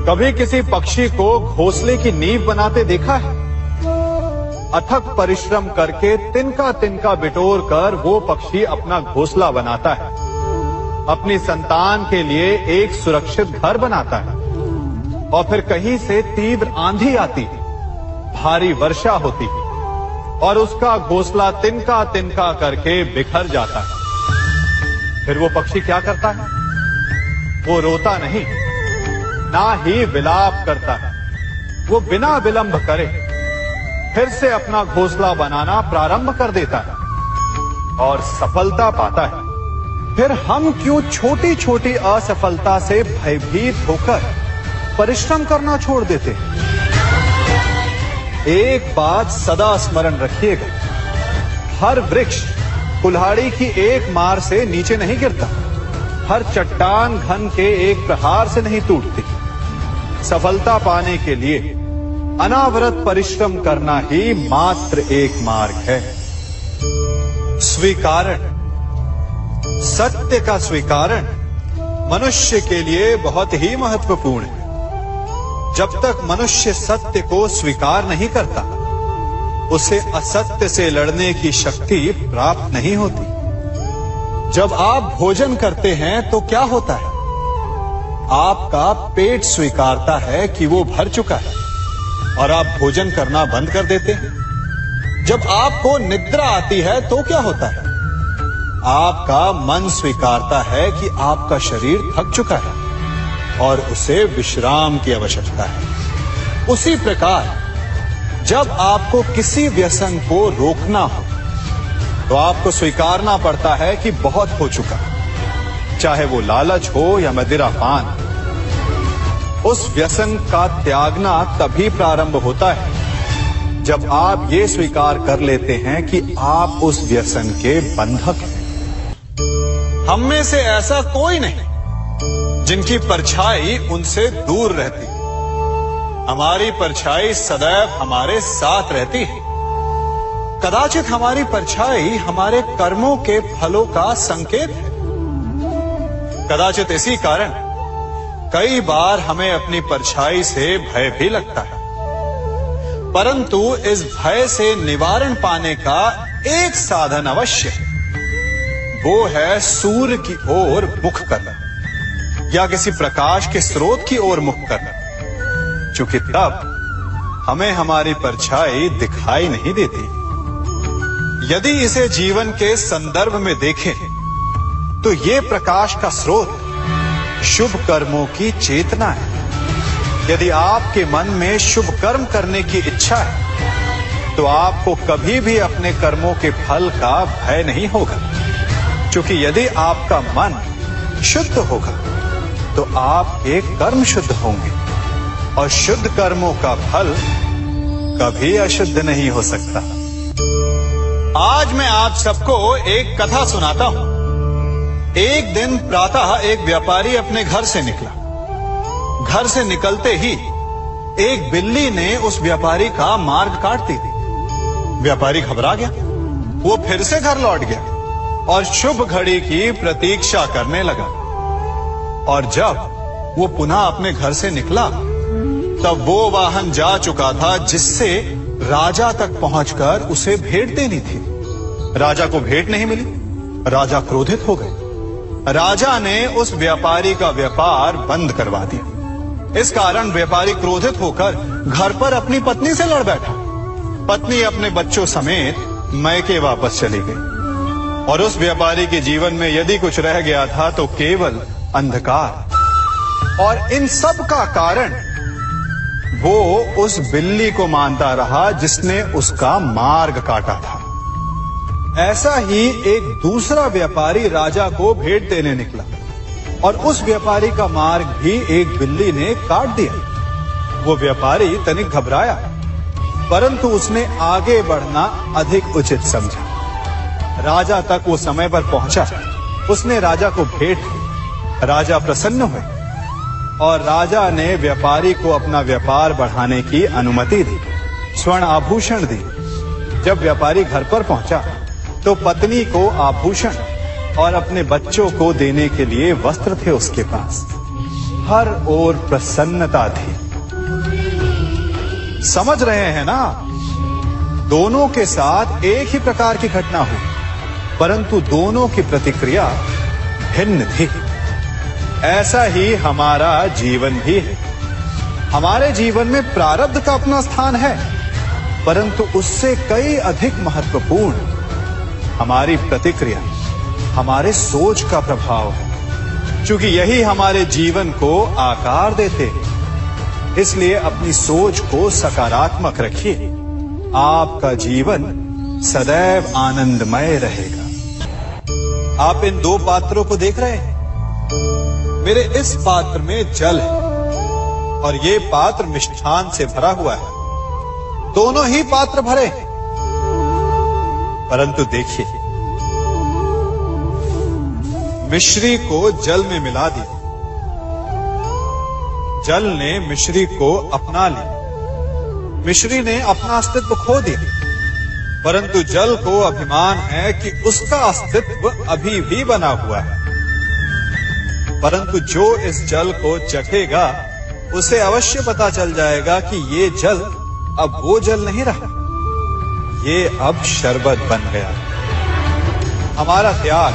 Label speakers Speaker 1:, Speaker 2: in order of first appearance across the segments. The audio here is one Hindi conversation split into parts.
Speaker 1: कभी किसी पक्षी को घोंसले की नींव बनाते देखा है? अथक परिश्रम करके तिनका तिनका बिटोर कर वो पक्षी अपना घोंसला बनाता है, अपनी संतान के लिए एक सुरक्षित घर बनाता है। और फिर कहीं से तीव्र आंधी आती है, भारी वर्षा होती है और उसका घोंसला तिनका तिनका करके बिखर जाता है। फिर वो पक्षी क्या करता है? वो रोता नहीं, ना ही विलाप करता है। वो बिना विलंब करे फिर से अपना घोंसला बनाना प्रारंभ कर देता है और सफलता पाता है। फिर हम क्यों छोटी छोटी असफलता से भयभीत होकर परिश्रम करना छोड़ देते हैं? एक बात सदा स्मरण रखिएगा, हर वृक्ष कुल्हाड़ी की एक मार से नीचे नहीं गिरता, हर चट्टान घन के एक प्रहार से नहीं टूटती। सफलता पाने के लिए अनावरत परिश्रम करना ही मात्र एक मार्ग है। स्वीकारण, सत्य का स्वीकारण मनुष्य के लिए बहुत ही महत्वपूर्ण है। जब तक मनुष्य सत्य को स्वीकार नहीं करता, उसे असत्य से लड़ने की शक्ति प्राप्त नहीं होती। जब आप भोजन करते हैं तो क्या होता है? आपका पेट स्वीकारता है कि वो भर चुका है और आप भोजन करना बंद कर देते हैं। जब आपको निद्रा आती है तो क्या होता है? आपका मन स्वीकारता है कि आपका शरीर थक चुका है और उसे विश्राम की आवश्यकता है। उसी प्रकार जब आपको किसी व्यसन को रोकना हो तो आपको स्वीकारना पड़ता है कि बहुत हो चुका, चाहे वो लालच हो या मदिरापान। उस व्यसन का त्यागना तभी प्रारंभ होता है जब आप ये स्वीकार कर लेते हैं कि आप उस व्यसन के बंधक हैं। हम में से ऐसा कोई नहीं जिनकी परछाई उनसे दूर रहती। हमारी परछाई सदैव हमारे साथ रहती है। कदाचित हमारी परछाई हमारे कर्मों के फलों का संकेत है। कदाचित इसी कारण कई बार हमें अपनी परछाई से भय भी लगता है, परंतु इस भय से निवारण पाने का एक साधन अवश्य है। वो है सूर्य की ओर मुख करना या किसी प्रकाश के स्रोत की ओर मुख करना, क्योंकि तब हमें हमारी परछाई दिखाई नहीं देती। यदि इसे जीवन के संदर्भ में देखें तो ये प्रकाश का स्रोत शुभ कर्मों की चेतना है। यदि आपके मन में शुभ कर्म करने की इच्छा है तो आपको कभी भी अपने कर्मों के फल का भय नहीं होगा, क्योंकि यदि आपका मन शुद्ध होगा तो आपके कर्म शुद्ध होंगे और शुद्ध कर्मों का फल कभी अशुद्ध नहीं हो सकता। आज मैं आप सबको एक कथा सुनाता हूं। एक दिन प्रातः एक व्यापारी अपने घर से निकला। घर से निकलते ही एक बिल्ली ने उस व्यापारी का मार्ग काट दी। व्यापारी घबरा गया। वो फिर से घर लौट गया और शुभ घड़ी की प्रतीक्षा करने लगा। और जब वो पुनः अपने घर से निकला तब वो वाहन जा चुका था जिससे राजा तक पहुंचकर उसे भेंट देनी थी। राजा को भेंट नहीं मिली। राजा क्रोधित हो गए। राजा ने उस व्यापारी का व्यापार बंद करवा दिया। इस कारण व्यापारी क्रोधित होकर घर पर अपनी पत्नी से लड़ बैठा। पत्नी अपने बच्चों समेत मैके वापस चली गई और उस व्यापारी के जीवन में यदि कुछ रह गया था तो केवल अंधकार। और इन सब का कारण वो उस बिल्ली को मानता रहा जिसने उसका मार्ग काटा था। ऐसा ही एक दूसरा व्यापारी राजा को भेंट देने निकला और उस व्यापारी का मार्ग भी एक बिल्ली ने काट दिया। वो व्यापारी तनिक घबराया, परंतु उसने आगे बढ़ना अधिक उचित समझा। राजा तक वो समय पर पहुंचा। उसने राजा को भेंट दी। राजा प्रसन्न हुए और राजा ने व्यापारी को अपना व्यापार बढ़ाने की अनुमति दी, स्वर्ण आभूषण दी। जब व्यापारी घर पर पहुंचा तो पत्नी को आभूषण और अपने बच्चों को देने के लिए वस्त्र थे उसके पास। हर ओर प्रसन्नता थी। समझ रहे हैं ना, दोनों के साथ एक ही प्रकार की घटना हुई, परंतु दोनों की प्रतिक्रिया भिन्न थी। ऐसा ही हमारा जीवन भी है। हमारे जीवन में प्रारब्ध का अपना स्थान है, परंतु उससे कई अधिक महत्वपूर्ण हमारी प्रतिक्रिया, हमारे सोच का प्रभाव है। क्योंकि यही हमारे जीवन को आकार देते हैं, इसलिए अपनी सोच को सकारात्मक रखिए। आपका जीवन सदैव आनंदमय रहेगा। आप इन दो पात्रों को देख रहे हैं। मेरे इस पात्र में जल है और ये पात्र मिष्ठान से भरा हुआ है। दोनों ही पात्र भरे हैं, परंतु देखिए, मिश्री को जल में मिला दिया, जल ने मिश्री को अपना लिया, मिश्री ने अपना अस्तित्व खो दिया, परंतु जल को अभिमान है कि उसका अस्तित्व अभी भी बना हुआ है। परंतु जो इस जल को चखेगा उसे अवश्य पता चल जाएगा कि ये जल अब वो जल नहीं रहा, ये अब शरबत बन गया। हमारा त्याग,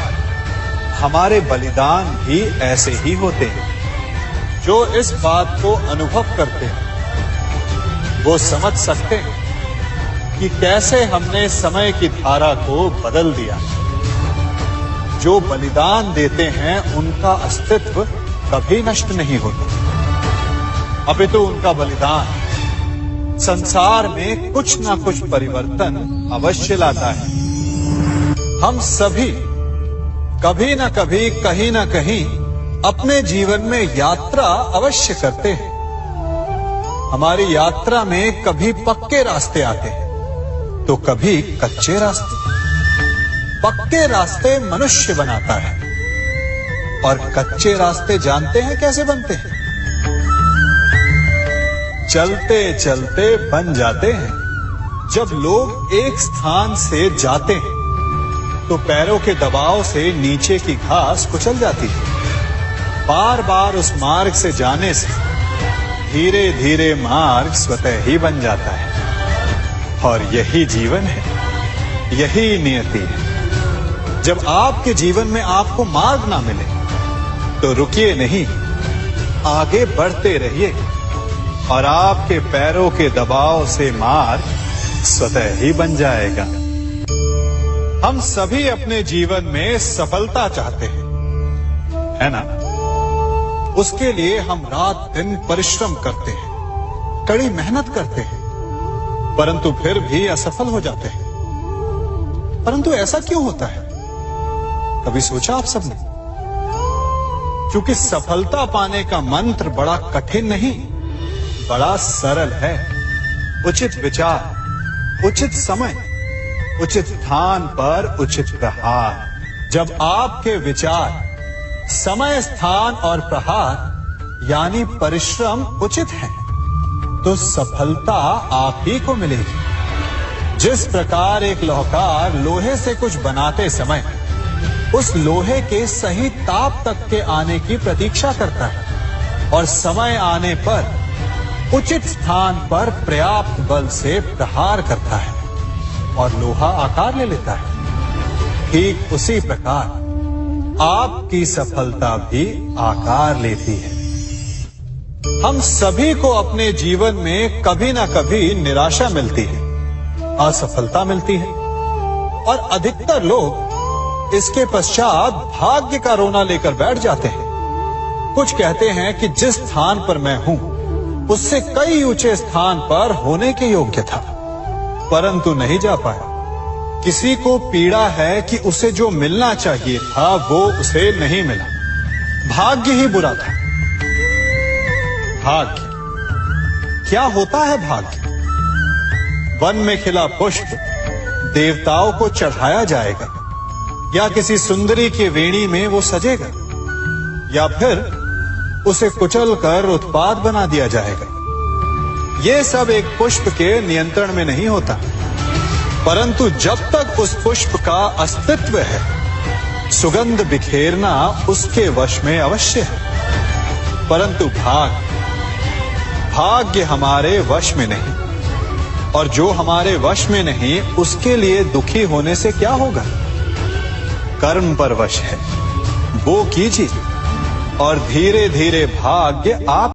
Speaker 1: हमारे बलिदान भी ऐसे ही होते हैं। जो इस बात को अनुभव करते हैं वो समझ सकते हैं कि कैसे हमने समय की धारा को बदल दिया। जो बलिदान देते हैं उनका अस्तित्व कभी नष्ट नहीं होता, अपितु उनका बलिदान संसार में कुछ ना कुछ परिवर्तन अवश्य लाता है। हम सभी कभी ना कभी, कहीं ना कहीं अपने जीवन में यात्रा अवश्य करते हैं। हमारी यात्रा में कभी पक्के रास्ते आते हैं तो कभी कच्चे रास्ते। पक्के रास्ते मनुष्य बनाता है और कच्चे रास्ते जानते हैं कैसे बनते हैं? चलते चलते बन जाते हैं। जब लोग एक स्थान से जाते हैं तो पैरों के दबाव से नीचे की घास कुचल जाती है। बार बार उस मार्ग से जाने से धीरे धीरे मार्ग स्वतः ही बन जाता है। और यही जीवन है, यही नियति है। जब आपके जीवन में आपको मार्ग ना मिले तो रुकिए नहीं, आगे बढ़ते रहिए और आपके पैरों के दबाव से मार्ग स्वतः ही बन जाएगा। हम सभी अपने जीवन में सफलता चाहते हैं, है ना? उसके लिए हम रात दिन परिश्रम करते हैं, कड़ी मेहनत करते हैं, परंतु फिर भी असफल हो जाते हैं। परंतु ऐसा क्यों होता है? कभी सोचा आप सबने? क्योंकि सफलता पाने का मंत्र बड़ा कठिन नहीं, बड़ा सरल है। उचित विचार, उचित समय, उचित स्थान पर उचित प्रहार। जब आपके विचार, समय, स्थान और प्रहार यानी परिश्रम उचित है तो सफलता आप ही को मिलेगी। जिस प्रकार एक लोहार लोहे से कुछ बनाते समय उस लोहे के सही ताप तक के आने की प्रतीक्षा करता है और समय आने पर उचित स्थान पर पर्याप्त बल से प्रहार करता है और लोहा आकार ले लेता है, ठीक उसी प्रकार आपकी सफलता भी आकार लेती है। हम सभी को अपने जीवन में कभी ना कभी निराशा मिलती है, असफलता मिलती है और अधिकतर लोग इसके पश्चात भाग्य का रोना लेकर बैठ जाते हैं। कुछ कहते हैं कि जिस स्थान पर मैं हूं उससे कई ऊंचे स्थान पर होने के योग्य था, परंतु नहीं जा पाया। किसी को पीड़ा है कि उसे जो मिलना चाहिए था वो उसे नहीं मिला, भाग्य ही बुरा था। भाग्य क्या होता है? भाग्य वन में खिला पुष्प देवताओं को चढ़ाया जाएगा या किसी सुंदरी की वेणी में वो सजेगा या फिर उसे कुचल कर उत्पाद बना दिया जाएगा। ये सब एक पुष्प के नियंत्रण में नहीं होता, परंतु जब तक उस पुष्प का अस्तित्व है सुगंध बिखेरना उसके वश में अवश्य है। परंतु भाग्य हमारे वश में नहीं, और जो हमारे वश में नहीं उसके लिए दुखी होने से क्या होगा। कर्म पर वश है, वो कीजिए और धीरे धीरे भाग्य आप